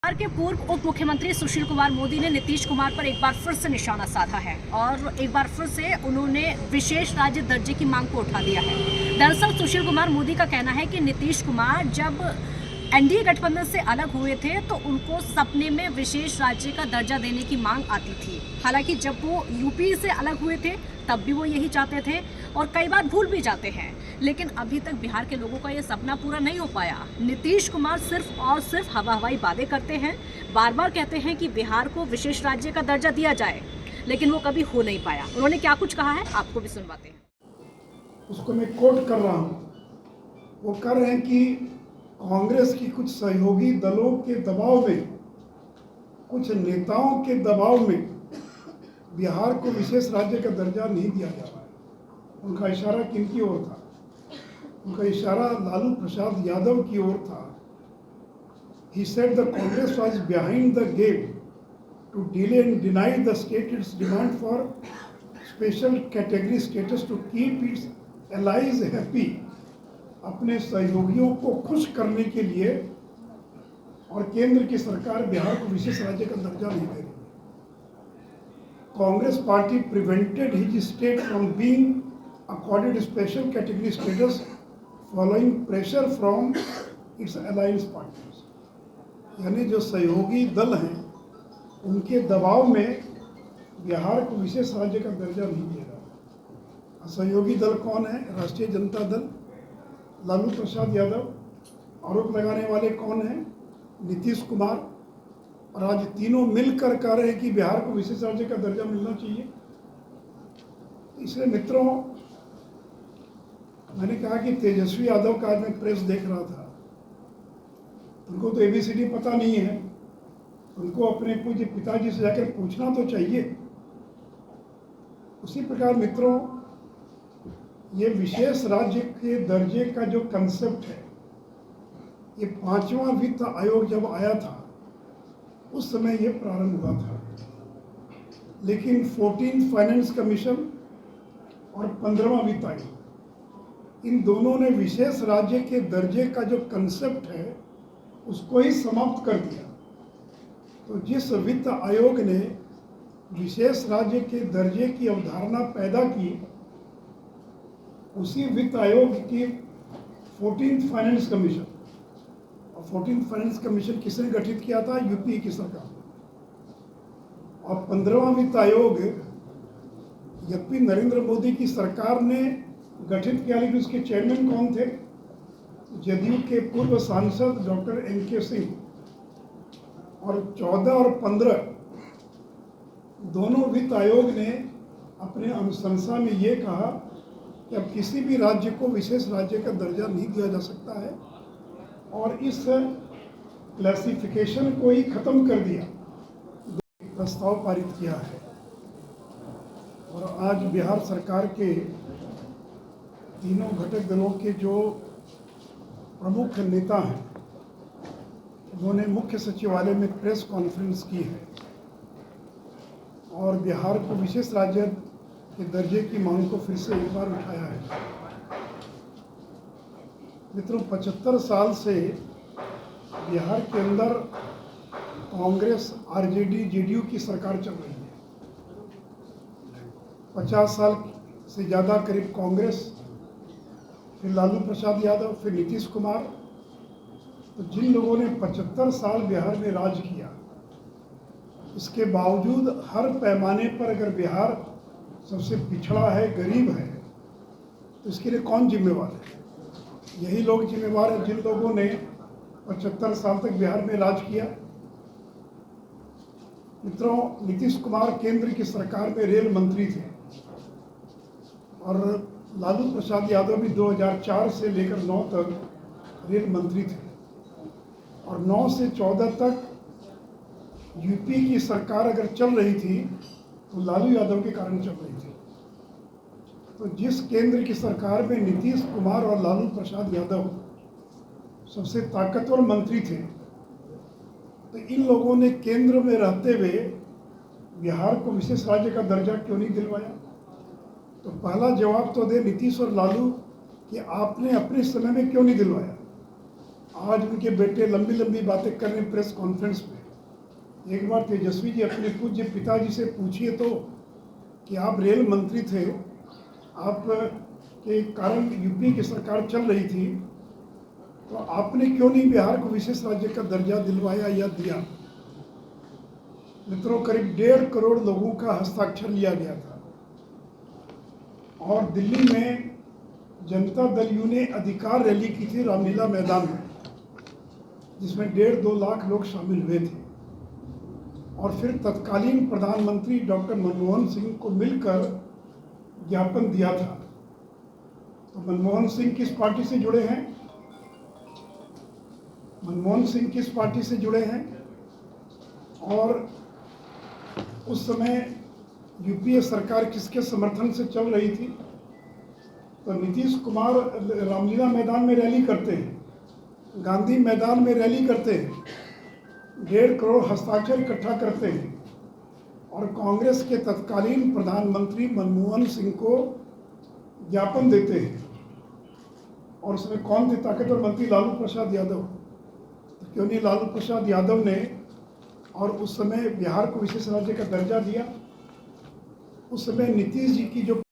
बिहार के पूर्व उप मुख्यमंत्री सुशील कुमार मोदी ने नीतीश कुमार पर एक बार फिर से निशाना साधा है और एक बार फिर से उन्होंने विशेष राज्य दर्जे की मांग को उठा दिया है। दरअसल सुशील कुमार मोदी का कहना है कि नीतीश कुमार जब एनडीए गठबंधन से अलग हुए थे तो उनको सपने में विशेष राज्य का दर्जा देने की मांग आती थी। हालांकि जब वो यूपी से अलग हुए थे तब भी वो यही चाहते थे और कई बार भूल भी जाते हैं, लेकिन अभी तक बिहार के लोगों का ये सपना पूरा नहीं हो पाया। नीतीश कुमार सिर्फ और सिर्फ हवा हवाई वादे करते हैं, बार बार कहते हैं कि बिहार को विशेष राज्य का दर्जा दिया जाए, लेकिन वो कभी हो नहीं पाया। उन्होंने क्या कुछ कहा है आपको भी सुनवाते हैं। उसको मैं कोट कर रहा हूँ। वो कह रहे हैं कि कांग्रेस की कुछ सहयोगी दलों के दबाव में, कुछ नेताओं के दबाव में बिहार को विशेष राज्य का दर्जा नहीं दिया जा रहा है। उनका इशारा किनकी ओर था? उनका इशारा लालू प्रसाद यादव की ओर था। He said the Congress was behind the game to delay and deny the state its demand for special category status to keep its allies happy। अपने सहयोगियों को खुश करने के लिए और केंद्र की सरकार बिहार को विशेष राज्य का दर्जा नहीं दे रही। Congress party prevented his state from being accorded special category status following pressure from its alliance partners. यानी जो सहयोगी दल हैं उनके दबाव में बिहार को विशेष राज्य का दर्जा नहीं दे रहा। सहयोगी दल कौन है? राष्ट्रीय जनता दल, लालू प्रसाद यादव। आरोप लगाने वाले कौन हैं? नीतीश कुमार। और आज तीनों मिलकर कह रहे हैं कि बिहार को विशेष राज्य का दर्जा मिलना चाहिए। इसलिए मित्रों, मैंने कहा कि तेजस्वी यादव का आज मैं प्रेस देख रहा था, उनको तो एबीसीडी पता नहीं है। उनको अपने पूज्य पिताजी से जाकर पूछना तो चाहिए। उसी प्रकार मित्रों, ये विशेष राज्य के दर्जे का जो कंसेप्ट है, ये 5वां वित्त आयोग जब आया था उस समय ये प्रारंभ हुआ था। लेकिन 14th फाइनेंस कमीशन और 15वां वित्त आयोग, इन दोनों ने विशेष राज्य के दर्जे का जो कंसेप्ट है उसको ही समाप्त कर दिया। तो जिस वित्त आयोग ने विशेष राज्य के दर्जे की अवधारणा पैदा की, उसी वित्त आयोग की 14th फाइनेंस कमीशन, और 14th फाइनेंस कमीशन किसने गठित किया था? यूपी की सरकार। और 15वां वित्त आयोग यद्यपि नरेंद्र मोदी की सरकार ने गठित किया, लेकिन उसके चेयरमैन कौन थे? जदयू के पूर्व सांसद डॉक्टर एन.के. सिंह। और 14 और 15 दोनों वित्त आयोग ने अपने अनुशंसा में ये कहा कि अब किसी भी राज्य को विशेष राज्य का दर्जा नहीं दिया जा सकता है, और इस क्लासिफिकेशन को ही खत्म कर दिया। प्रस्ताव पारित किया है और आज बिहार सरकार के तीनों घटक दलों के जो प्रमुख नेता हैं, उन्होंने मुख्य सचिवालय में प्रेस कॉन्फ्रेंस की है और बिहार को विशेष राज्य के दर्जे की मांग को फिर से एक बार उठाया है। मित्रों, 75 साल से बिहार के अंदर कांग्रेस, आरजेडी, जेडीयू की सरकार चल रही है। 50 साल से ज़्यादा करीब कांग्रेस, फिर लालू प्रसाद यादव, फिर नीतीश कुमार। तो जिन लोगों ने 75 साल बिहार में राज किया, इसके बावजूद हर पैमाने पर अगर बिहार सबसे पिछड़ा है, गरीब है, तो इसके लिए कौन जिम्मेवार है? यही लोग जिम्मेवार हैं जिन लोगों ने 75 साल तक बिहार में राज किया। मित्रों, नीतीश कुमार केंद्र की सरकार में रेल मंत्री थे और लालू प्रसाद यादव भी 2004 से लेकर 9 तक रेल मंत्री थे, और 9 से 14 तक यूपी की सरकार अगर चल रही थी तो लालू यादव के कारण चल रही थी। तो जिस केंद्र की सरकार में नीतीश कुमार और लालू प्रसाद यादव सबसे ताकतवर मंत्री थे, तो इन लोगों ने केंद्र में रहते हुए बिहार को विशेष राज्य का दर्जा क्यों नहीं दिलवाया? तो पहला जवाब तो दे नीतीश और लालू कि आपने अपने समय में क्यों नहीं दिलवाया। आज उनके बेटे लंबी लंबी बातें कर रहे हैं प्रेस कॉन्फ्रेंस में। एक बार तेजस्वी जी अपने पूज्य पिताजी से पूछिए तो कि आप रेल मंत्री थे, आप के कारण यूपी की सरकार चल रही थी, तो आपने क्यों नहीं बिहार को विशेष राज्य का दर्जा दिलवाया या दिया। मित्रों, करीब 1.5 करोड़ लोगों का हस्ताक्षर लिया गया था और दिल्ली में जनता दल यू ने अधिकार रैली की थी रामलीला मैदान में, जिसमें 1.5-2 लाख लोग शामिल हुए थे। और फिर तत्कालीन प्रधानमंत्री डॉक्टर मनमोहन सिंह को मिलकर ज्ञापन दिया था। तो मनमोहन सिंह किस पार्टी से जुड़े हैं? मनमोहन सिंह किस पार्टी से जुड़े हैं? और उस समय यूपीए सरकार किसके समर्थन से चल रही थी? तो नीतीश कुमार रामलीला मैदान में रैली करते हैं, गांधी मैदान में रैली करते हैं, 1.5 करोड़ हस्ताक्षर इकट्ठा करते हैं और कांग्रेस के तत्कालीन प्रधानमंत्री मनमोहन सिंह को ज्ञापन देते हैं। और उसमें कौन थे ताकतवर मंत्री? लालू प्रसाद यादव। तो क्यों नहीं लालू प्रसाद यादव ने और उस समय बिहार को विशेष राज्य का दर्जा दिया? उस समय नीतीश जी की जो